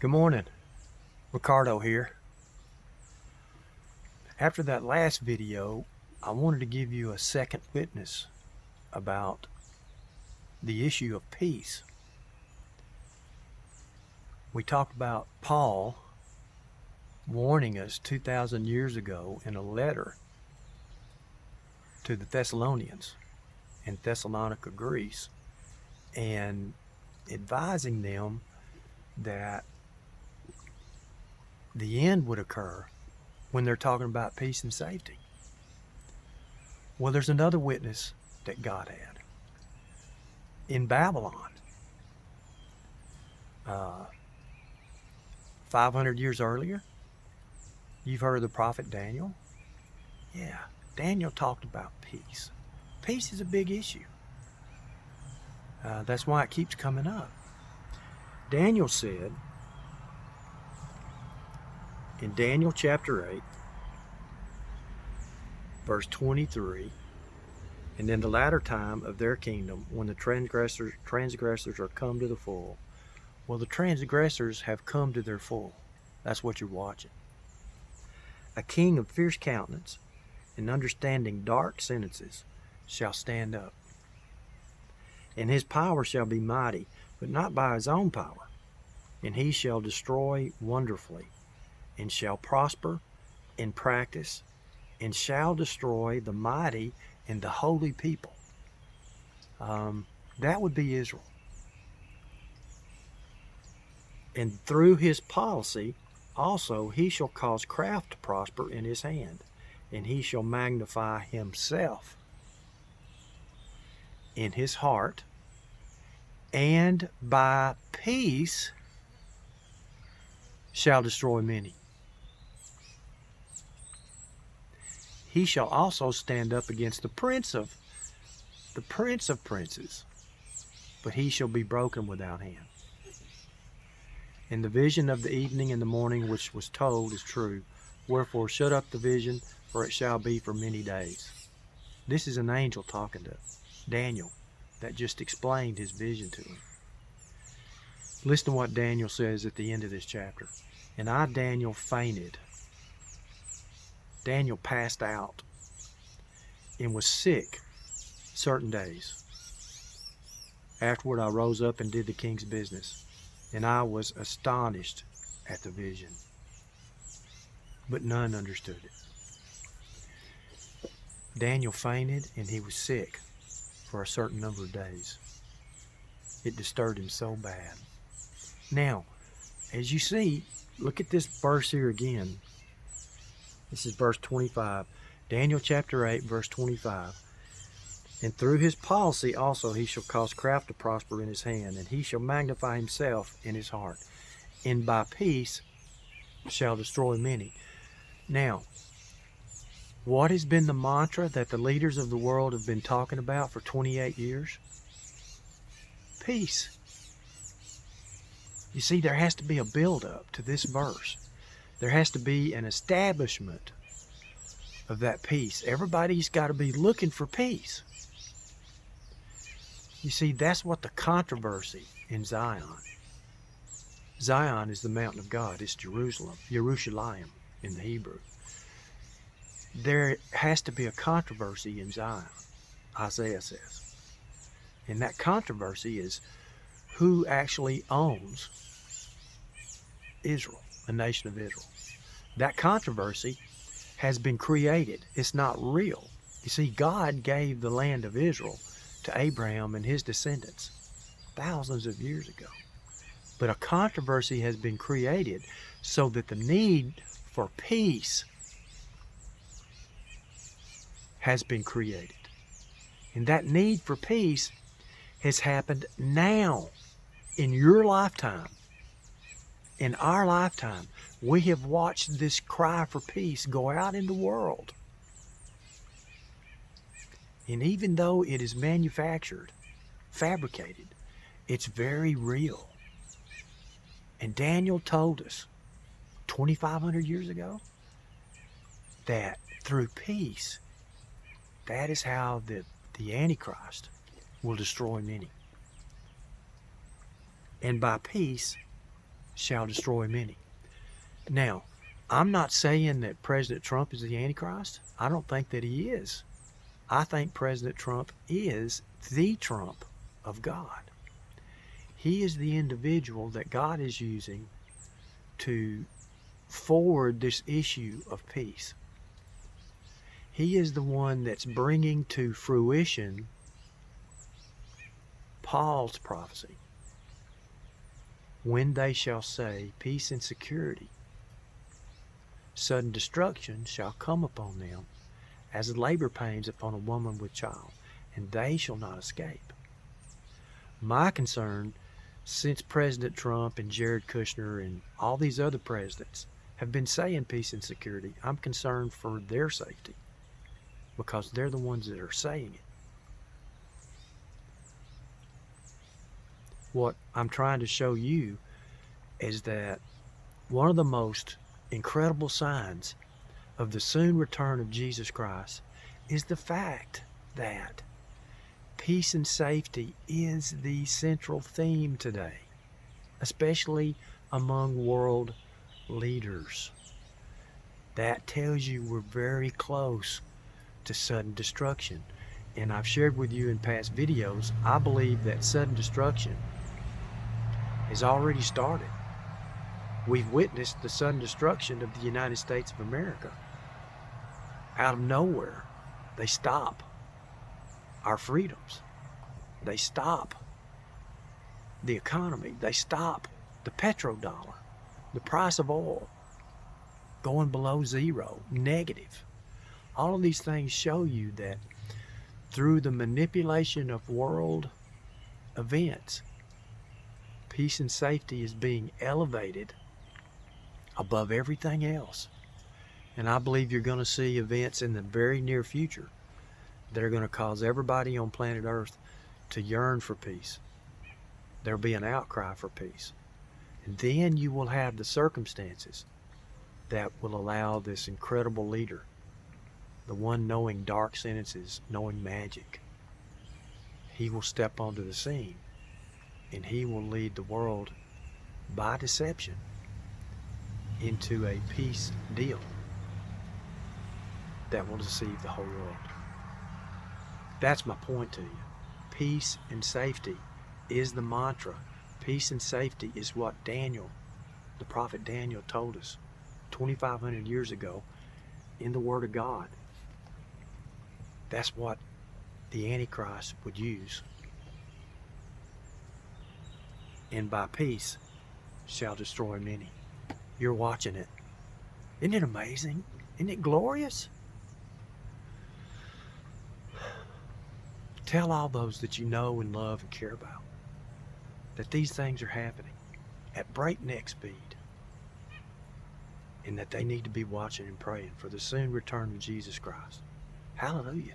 Good morning, Ricardo here. After that last video, I wanted to give you a second witness about the issue of peace. We talked about Paul warning us 2,000 years ago in a letter to the Thessalonians in Thessalonica, Greece, and advising them that the end would occur when they're talking about peace and safety. Well, there's another witness that God had in Babylon. 500 years earlier, you've heard of the prophet Daniel. Yeah, Daniel talked about peace. Peace is a big issue. That's why it keeps coming up. Daniel said in Daniel chapter 8, verse 23, and in the latter time of their kingdom, when the transgressors are come to the full. Well, the transgressors have come to their full. That's what you're watching. A king of fierce countenance and understanding dark sentences shall stand up. And his power shall be mighty, but not by his own power. And he shall destroy wonderfully, and shall prosper in practice, and shall destroy the mighty and the holy people. That would be Israel. And through his policy also he shall cause craft to prosper in his hand, and he shall magnify himself in his heart, and by peace shall destroy many. He shall also stand up against the prince of princes, but he shall be broken without hand. And the vision of the evening and the morning which was told is true. Wherefore shut up the vision, for it shall be for many days. This is an angel talking to Daniel that just explained his vision to him. Listen to what Daniel says at the end of this chapter. And I, Daniel, fainted. Daniel passed out and was sick certain days. Afterward I rose up and did the king's business, and I was astonished at the vision, but none understood it. Daniel fainted and he was sick for a certain number of days. It disturbed him so bad. Now, as you see, look at this verse here again. This is verse 25. Daniel chapter 8, verse 25. And through his policy also he shall cause craft to prosper in his hand, and he shall magnify himself in his heart, and by peace shall destroy many. Now, what has been the mantra that the leaders of the world have been talking about for 28 years? Peace. You see, there has to be a build-up to this verse. There has to be an establishment of that peace. Everybody's got to be looking for peace. You see, that's what the controversy in Zion. Zion is the mountain of God. It's Jerusalem, Yerushalayim in the Hebrew. There has to be a controversy in Zion, Isaiah says. And that controversy is who actually owns Israel, the nation of Israel. That controversy has been created. It's not real. You see, God gave the land of Israel to Abraham and his descendants thousands of years ago. But a controversy has been created so that the need for peace has been created. And that need for peace has happened now in your lifetime. In our lifetime, we have watched this cry for peace go out in the world. And even though it is manufactured, fabricated, it's very real. And Daniel told us 2,500 years ago that through peace, that is how the Antichrist will destroy many. And by peace shall destroy many. Now, I'm not saying that President Trump is the Antichrist. I don't think that he is. I think President Trump is the Trump of God. He is the individual that God is using to forward this issue of peace. He is the one that's bringing to fruition Paul's prophecy. When they shall say peace and security, sudden destruction shall come upon them as labor pains upon a woman with child, and they shall not escape. My concern, since President Trump and Jared Kushner and all these other presidents have been saying peace and security, I'm concerned for their safety because they're the ones that are saying it. What I'm trying to show you is that one of the most incredible signs of the soon return of Jesus Christ is the fact that peace and safety is the central theme today, especially among world leaders. That tells you we're very close to sudden destruction. And I've shared with you in past videos, I believe that sudden destruction has already started. We've witnessed the sudden destruction of the United States of America. Out of nowhere, they stop our freedoms. They stop the economy. They stop the petrodollar, the price of oil going below zero, negative. All of these things show you that through the manipulation of world events, peace and safety is being elevated above everything else. And I believe you're going to see events in the very near future that are going to cause everybody on planet Earth to yearn for peace. There'll be an outcry for peace. And then you will have the circumstances that will allow this incredible leader, the one knowing dark sentences, knowing magic, he will step onto the scene and he will lead the world by deception into a peace deal that will deceive the whole world. That's my point to you. Peace and safety is the mantra. Peace and safety is what Daniel, the prophet Daniel, told us 2,500 years ago in the Word of God. That's what the Antichrist would use. And by peace shall destroy many. You're watching it. Isn't it amazing? Isn't it glorious? Tell all those that you know and love and care about that these things are happening at breakneck speed and that they need to be watching and praying for the soon return of Jesus Christ. Hallelujah.